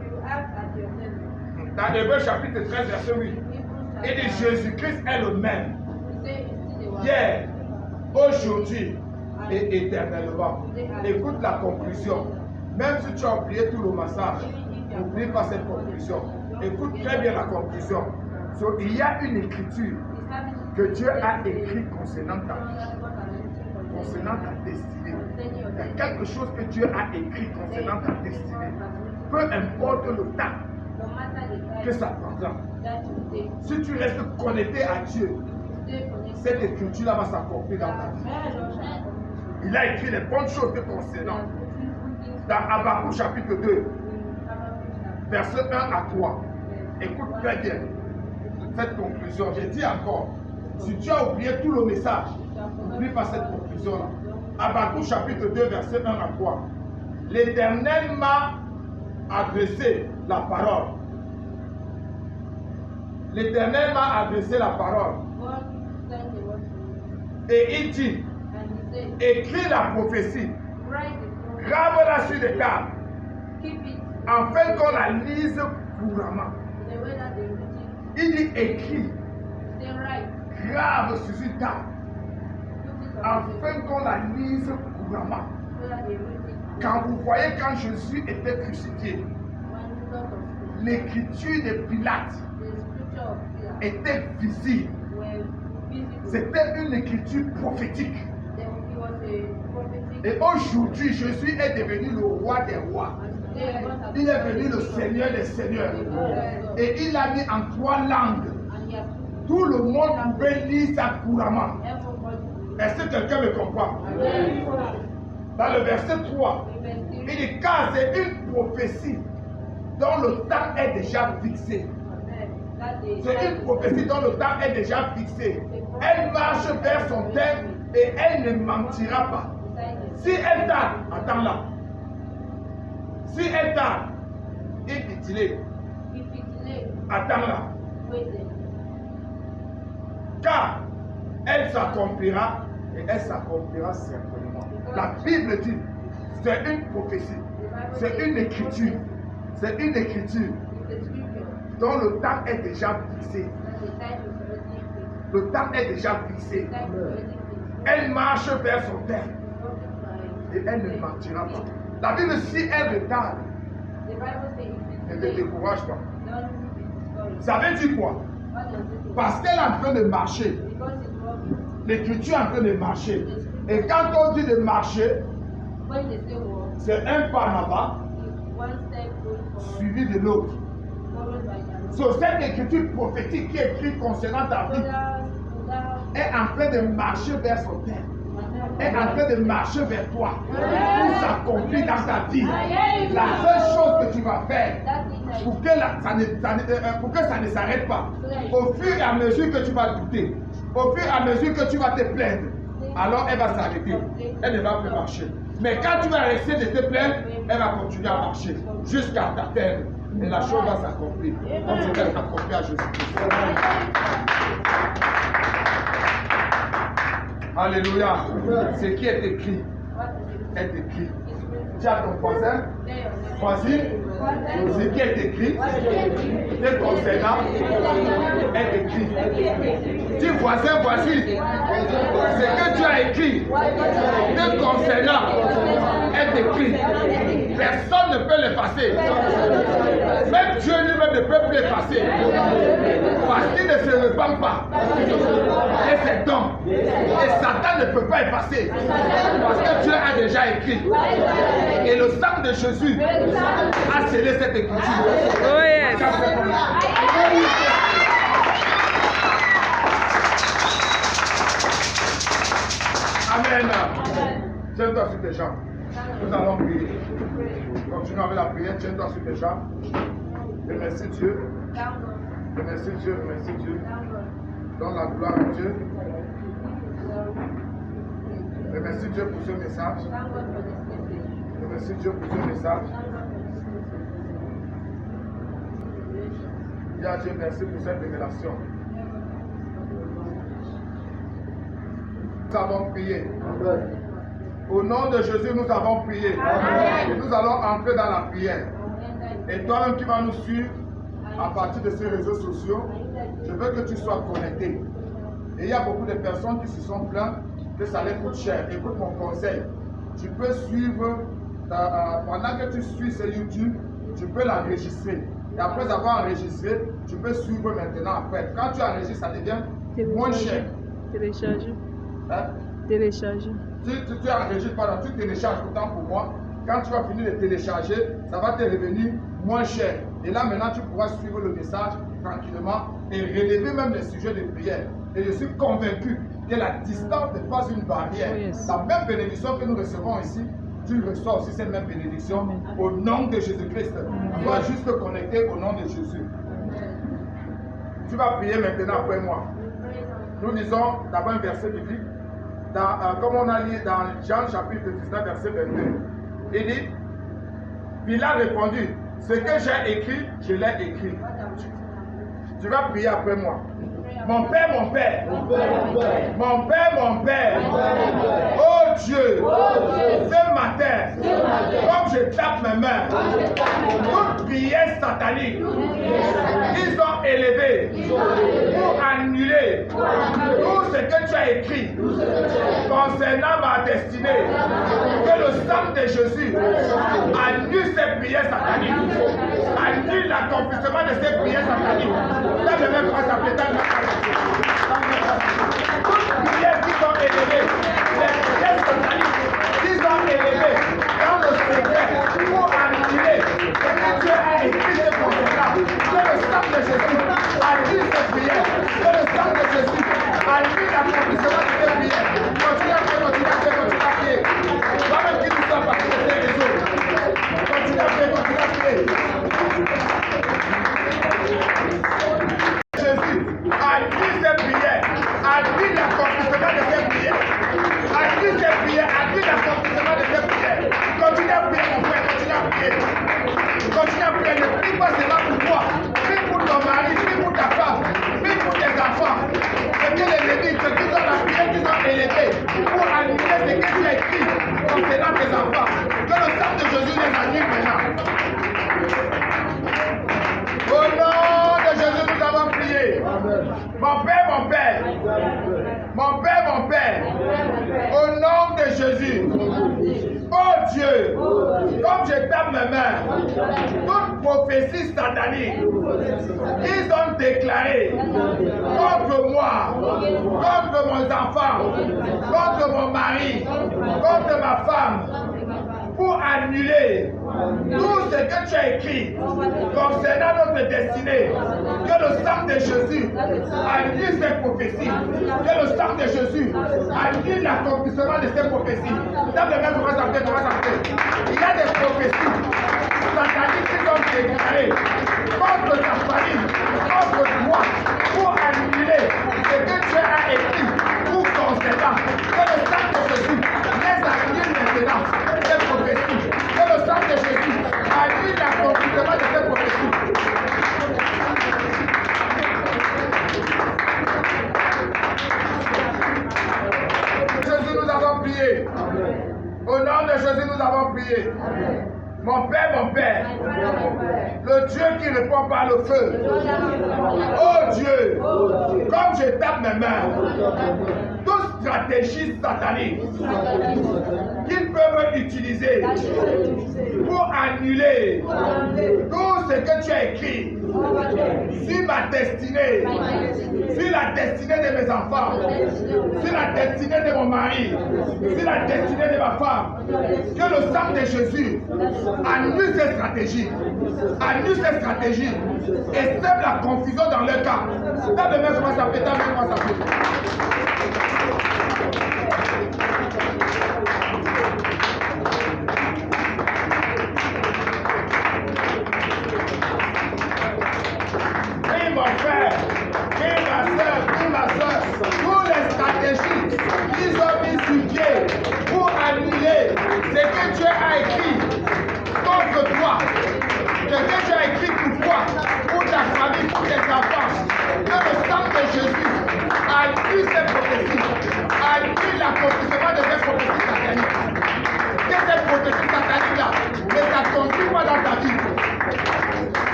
He will act at your level. Dans Hébreux chapitre 13, verset 8. Il dit Jésus-Christ est le même. Hier, aujourd'hui et éternellement. Écoute la conclusion. Même si tu as oublié tout le massage, n'oublie pas cette conclusion. Écoute très bien la conclusion. So, il y a une écriture que Dieu a écrite concernant ta vie, concernant ta destinée. Il y a quelque chose que Dieu a écrit concernant ta destinée. Peu importe le temps que ça prendra. Si tu restes connecté à Dieu, cette écriture-là va s'accomplir dans ta vie. Il a écrit les bonnes choses te concernant. Dans Habakkuk chapitre 2, verset 1 à 3. Écoute très bien cette conclusion. J'ai dit encore, si tu as oublié tout le message, n'oublie pas cette conclusion-là. Habakkuk chapitre 2, verset 1 à 3. L'Éternel m'a adressé la parole. L'Éternel m'a adressé la parole. Et il dit, écris la prophétie, grave-la sur les tables, afin qu'on la lise couramment. Il dit, écris, grave sur une table, afin qu'on la lise couramment. Quand vous voyez quand Jésus était crucifié, l'écriture de Pilate était visible. C'était une écriture prophétique. Et aujourd'hui, Jésus est devenu le roi des rois. Il est devenu le Seigneur des seigneurs. Et il a mis en 3 langues. Tout le monde pouvait lire ça couramment. Est-ce que quelqu'un me comprend? Dans le verset 3, il dit car c'est une prophétie dont le temps est déjà fixé. C'est une prophétie dont le temps est déjà fixé. Elle marche vers son terme et elle ne mentira pas. Si elle tarde, attends-la. Si elle tarde, il attends-la. Car elle s'accomplira et elle s'accomplira certainement. La Bible dit, c'est une prophétie, c'est une écriture, dont le temps est déjà fixé. Le temps est déjà fixé. Elle marche vers son terme et elle ne mentira pas. La Bible, si elle retarde, ne te décourage pas. Ça veut dire quoi? Parce qu'elle est en train de marcher. L'écriture est en train de marcher. Et quand on dit de marcher, c'est un pas là-bas, suivi de l'autre. So, cette écriture prophétique qui est écrite concernant ta vie est en train de marcher vers son terme. Est en train de marcher vers toi pour s'accomplir dans ta vie. La seule chose que tu vas faire pour que ça ne s'arrête pas, au fur et à mesure que tu vas douter, au fur et à mesure que tu vas te plaindre, alors elle va s'arrêter. Elle ne va plus marcher. Mais quand tu vas rester de te plaindre, elle va continuer à marcher jusqu'à t'atteindre. Et la chose va s'accomplir. Comme c'est qu'elle s'accomplit à Jésus-Christ. Alléluia. Ce qui est écrit est écrit. Dis à ton voisin, voici, ce qui est écrit te concernant est écrit. Dis voisin, voici, ce que tu as écrit te concernant est écrit. Personne ne peut l'effacer. Même Dieu lui-même ne peut plus l'effacer. Parce qu'il ne se répand pas. Et c'est donc. Et Satan ne peut pas effacer. Parce que Dieu a déjà écrit. Et le sang de Jésus a scellé cette écriture. Oh yes. Amen. Tiens-toi sur tes jambes. Nous allons prier. Continuons avec la prière. Tiens-toi sur tes jambes. Remercie Dieu. Remercie Dieu. Remercie Dieu. Donne la gloire à Dieu. Remercie Dieu pour ce message. Remercie Dieu pour ce message. Dis à Dieu merci pour cette révélation. Nous avons prié. Au nom de Jésus, nous avons prié. Et nous allons entrer dans la prière. Et toi-même qui vas nous suivre à partir de ces réseaux sociaux, je veux que tu sois connecté. Et il y a beaucoup de personnes qui se sont plaintes que ça les coûte cher. Écoute mon conseil. Tu peux suivre, pendant que tu suis sur YouTube, tu peux l'enregistrer. Et après avoir enregistré, tu peux suivre maintenant après. Quand tu enregistres, ça devient moins cher. Télécharger. Hein? Télécharger. Tu enregistres, pardon, tu télécharges autant pour moi. Quand tu vas finir de télécharger, ça va te revenir moins cher. Et là, maintenant, tu pourras suivre le message tranquillement et relever même les sujets de prière. Et je suis convaincu que la distance n'est pas une barrière. Oh yes. La même bénédiction que nous recevons ici, tu reçois aussi cette même bénédiction au nom de Jésus-Christ. Sois juste connecté au nom de Jésus. Tu vas prier maintenant après moi. Nous lisons d'abord un verset biblique. Comme on a lu dans Jean chapitre 19, verset 22. Il dit, il a répondu, ce que j'ai écrit, je l'ai écrit. Tu vas prier après moi. Mon Père, mon Père, mon Père, mon Père, oh Dieu, ce matin, comme je tape mes mains, toute prière satanique, ils ont élevé pour annuler tout ce que tu as écrit concernant ma destinée. Que le sang de Jésus annule ces prières sataniques, annule l'accomplissement de ces prières sataniques. Là, je vais faire ça peut-être. Toutes les prières qui sont élevées, les prières sataniques qui sont élevées dans le secret pour annuler ce que Dieu a écrit de concernant. Que le sang de Jésus annule ces prières. Que le sang de Jésus annule l'accomplissement de ces prières. Continue à prier, continue à prier, continue à prier. Toi-même qui nous sommes partis de ces réseaux. Continue à prier, continue à prier. Jésus annule ces prières, annule l'accomplissement de ces prières, annule ces prières, annule l'accomplissement de ces prières. Continue à prier, mon frère, continue à prier. Continue à prier, ne prie pas seulement pour toi, prie pour ton mari, prie pour ta femme, prie pour tes enfants. C'est que les Lévites, ceux qui ont la prière, qui sont élevés pour annuler ce que tu as écrit concernant tes enfants. Que le sang de Jésus les annule maintenant. Au nom de Jésus, nous avons prié. Mon Père, mon Père, mon Père, mon Père, au nom de Jésus, oh Dieu, comme je tape mes mains, toute prophétie satanique, ils ont déclaré contre moi, contre mon enfant, contre mon mari, contre ma femme, pour annuler tout ce que tu as écrit concernant notre destinée. Que le sang de Jésus annule ces prophéties. Que le sang de Jésus annule l'accomplissement de ces prophéties. Dans le même moment, il y a des prophéties sataniques qui sont déclarées contre ta famille, contre toi, pour annuler ce que tu as écrit pour concernant. Que le sang de Jésus les annule maintenant. Ces prophéties. Que le sang de Jésus annule l'accomplissement de ces prophéties. Jésus, nous avons prié. Au nom de Jésus, nous avons prié. Mon Père, le Dieu qui répond par le feu. Oh Dieu, comme je tape mes mains, toute stratégie satanique qu'ils peuvent utiliser pour annuler tout ce que tu as écrit sur ma destinée, sur la destinée de mes enfants, sur la destinée de mon mari, sur la destinée de ma femme. Que le sang de Jésus annule ces stratégies, et sème la confusion dans leur cas. T'as de même comment ça fait,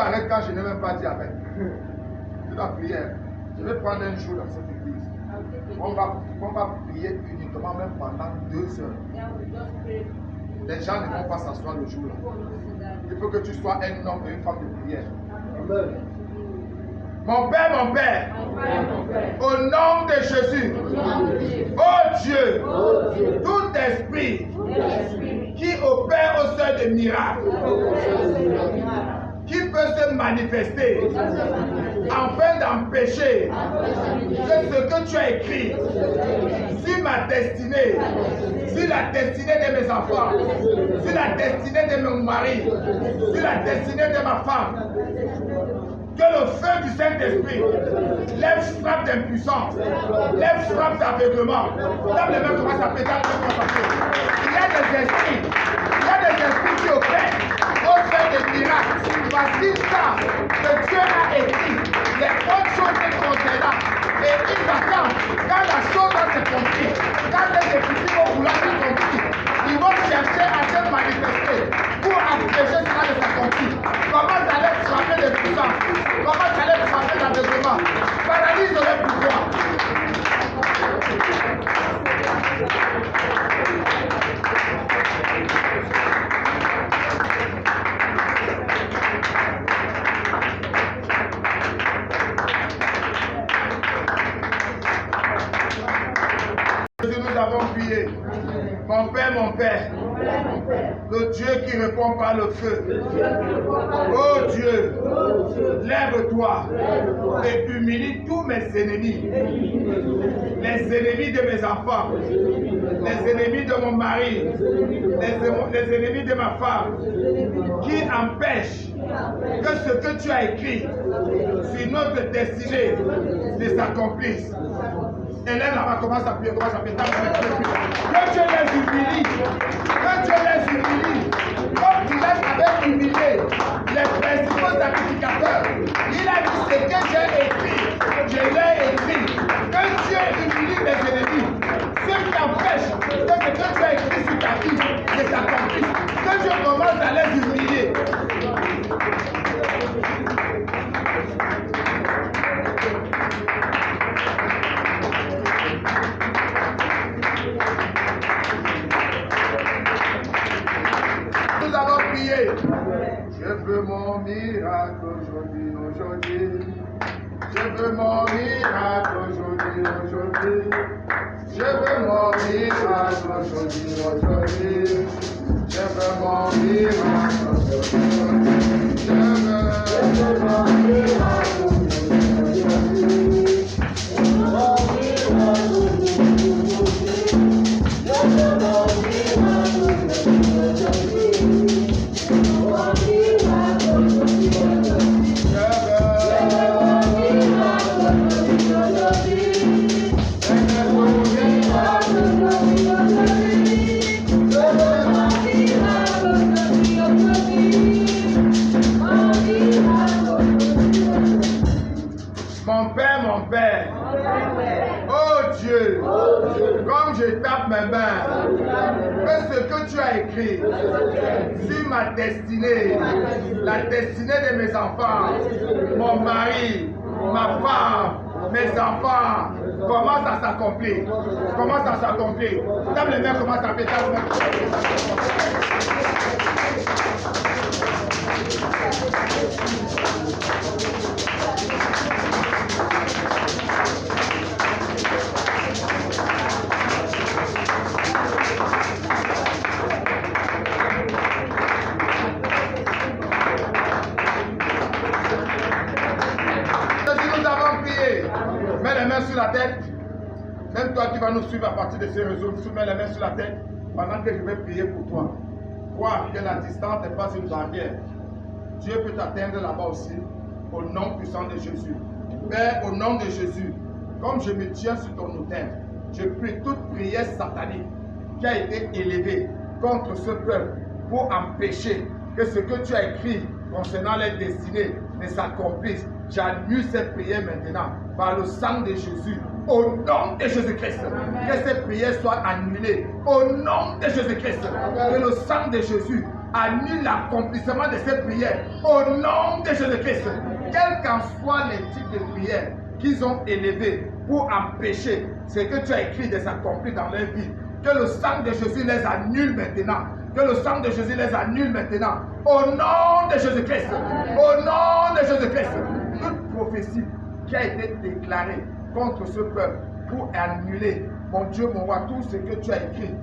arrête quand je n'ai même pas dit avec. C'est la prière. Je vais prendre un jour dans cette église. On va prier uniquement même pendant 2 heures. Les gens ne vont pas s'asseoir le jour-là. Il faut que tu sois un homme et une femme de prière. Mon Père, au nom de Jésus, oh Dieu, tout esprit qui opère au sein des miracles, qui peut se manifester afin d'empêcher que ce que tu as écrit sur ma destinée, sur la destinée de mes enfants, sur la destinée de mon mari, sur la destinée de ma femme, que le feu du Saint-Esprit lève frappe d'impuissance, lève frappe d'aveuglement. Dans les mains commencent à péter, il y a des esprits qui opèrent au sein des miracles, parce qu'ils savent que Dieu a écrit les bonnes choses concernant. Et ils attendent quand la chose va s'accomplir, quand les écritures vont vouloir s'accomplir, ils vont chercher à se manifester pour empêcher cela de s'accomplir. Comment allez frapper de puissance? Comment allez frapper d'aveuglement? Paralyse le pouvoir. Nous avons prié. Mon Père, le Dieu qui répond par le feu. Oh Dieu, lève-toi et humilie tous mes ennemis. Les ennemis de mes enfants, les ennemis de mon mari, les ennemis de ma femme, qui empêchent que ce que tu as écrit sur notre destinée ne s'accomplisse. Et là, commence à prier, commence à prier. Que Dieu les humilie. Que Dieu les humilie. Comme tu laisses avec humilité les principaux sacrificateurs. Il a dit ce que j'ai écrit. Je l'ai écrit. Que Dieu humilie les ennemis. Ceux qui empêchent que ce que tu as écrit sur ta vie ne s'accomplisse. Que Dieu commence à les humilier. Nous avons prié. Je veux mon miracle aujourd'hui. Je veux mon miracle aujourd'hui. Je veux mon miracle aujourd'hui. Je veux mon miracle aujourd'hui. Je veux mon miracle aujourd'hui. Mon Père, oh Dieu, comme je tape mes mains, que ce que tu as écrit sur ma destinée, la destinée de mes enfants, mon mari, ma femme, mes enfants, commence à s'accomplir. Commence à s'accomplir. Tape les mains, commence à péter. Mets les mains sur la tête. Même toi qui vas nous suivre à partir de ces réseaux, tu mets les mains sur la tête pendant que je vais prier pour toi. Crois que la distance n'est pas une barrière. Dieu peut t'atteindre là-bas aussi, au nom puissant de Jésus. Père, au nom de Jésus, comme je me tiens sur ton autel, je prie toute prière satanique qui a été élevée contre ce peuple pour empêcher que ce que tu as écrit concernant les destinées ne s'accomplisse. J'annule cette prière maintenant par le sang de Jésus. Au nom de Jésus-Christ. Que ces prières soient annulées. Au nom de Jésus-Christ. Que le sang de Jésus annule l'accomplissement de ces prières. Au nom de Jésus-Christ. Quels qu'en soient les types de prières qu'ils ont élevés pour empêcher ce que tu as écrit de s'accomplir dans leur vie. Que le sang de Jésus les annule maintenant. Que le sang de Jésus les annule maintenant. Au nom de Jésus-Christ. Au nom de Jésus-Christ. Toute prophétie qui a été déclarée contre ce peuple pour annuler, mon Dieu, mon roi, tout ce que tu as écrit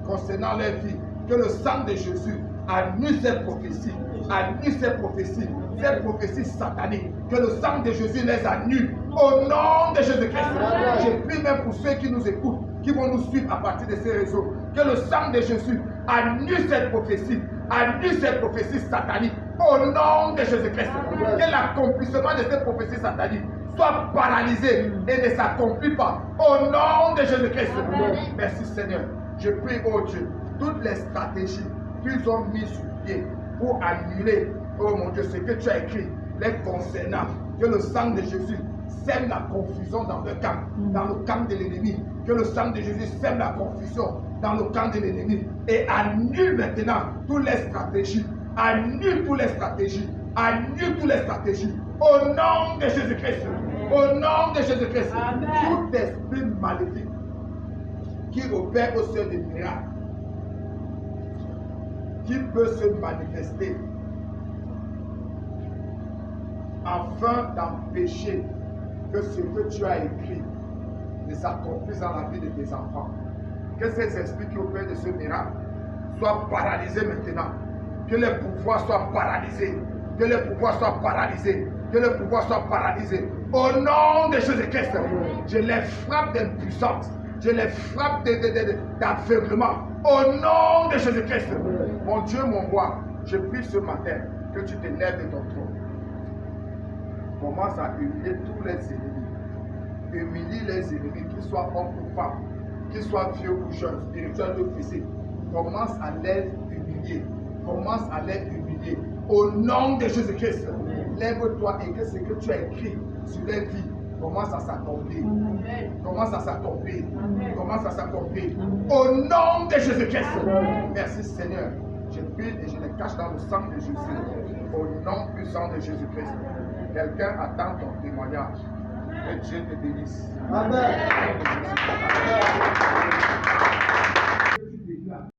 concernant leur vie. Que le sang de Jésus annule ces prophéties. Annule ces prophéties sataniques. Que le sang de Jésus les annule. Au nom de Jésus-Christ. Je prie même pour ceux qui nous écoutent, qui vont nous suivre à partir de ces réseaux. Que le sang de Jésus annule cette prophétie. Annule cette prophétie satanique. Au nom de Jésus-Christ. Que l'accomplissement de cette prophétie satanique soit paralysé et ne s'accomplit pas. Au nom de Jésus-Christ. Merci Seigneur. Je prie, oh Dieu, toutes les stratégies qu'ils ont mis sur pied pour annuler, oh mon Dieu, ce que tu as écrit, les concernant, que le sang de Jésus sème la confusion dans le camp de l'ennemi. Que le sang de Jésus sème la confusion dans le camp de l'ennemi et annule maintenant toutes les stratégies. Annule toutes les stratégies. Annule toutes les stratégies. Au nom de Jésus-Christ. Au nom de Jésus-Christ. Tout esprit maléfique qui opère au sein des miracles, qui peut se manifester afin d'empêcher que ce que tu as écrit ne s'accomplisse dans la vie de tes enfants. Que ces esprits qui opèrent de ce miracle soient paralysés maintenant. Que les pouvoirs soient paralysés. Que les pouvoirs soient paralysés. Que les pouvoirs soient paralysés. Au nom de Jésus-Christ, je les frappe d'impuissance. Je les frappe d'aveuglement. Au nom de Jésus-Christ. Mon Dieu, mon roi, je prie ce matin que tu te lèves de ton trône. Commence à humilier tous les ennemis. Humilie les ennemis, qu'ils soient hommes ou femmes, qu'ils soient vieux ou jeunes, spirituels ou physiques. Commence à les humilier. Commence à les humilier. Au nom de Jésus-Christ, lève-toi et que ce que tu as écrit sur les vies commence à s'accomplir. Commence à s'accomplir. Commence à s'accomplir. Au nom de Jésus-Christ. Merci Seigneur. Je prie et je les cache dans le sang de Jésus. Au nom puissant de Jésus-Christ. Quelqu'un attend ton témoignage. Que Dieu te bénisse. Amen.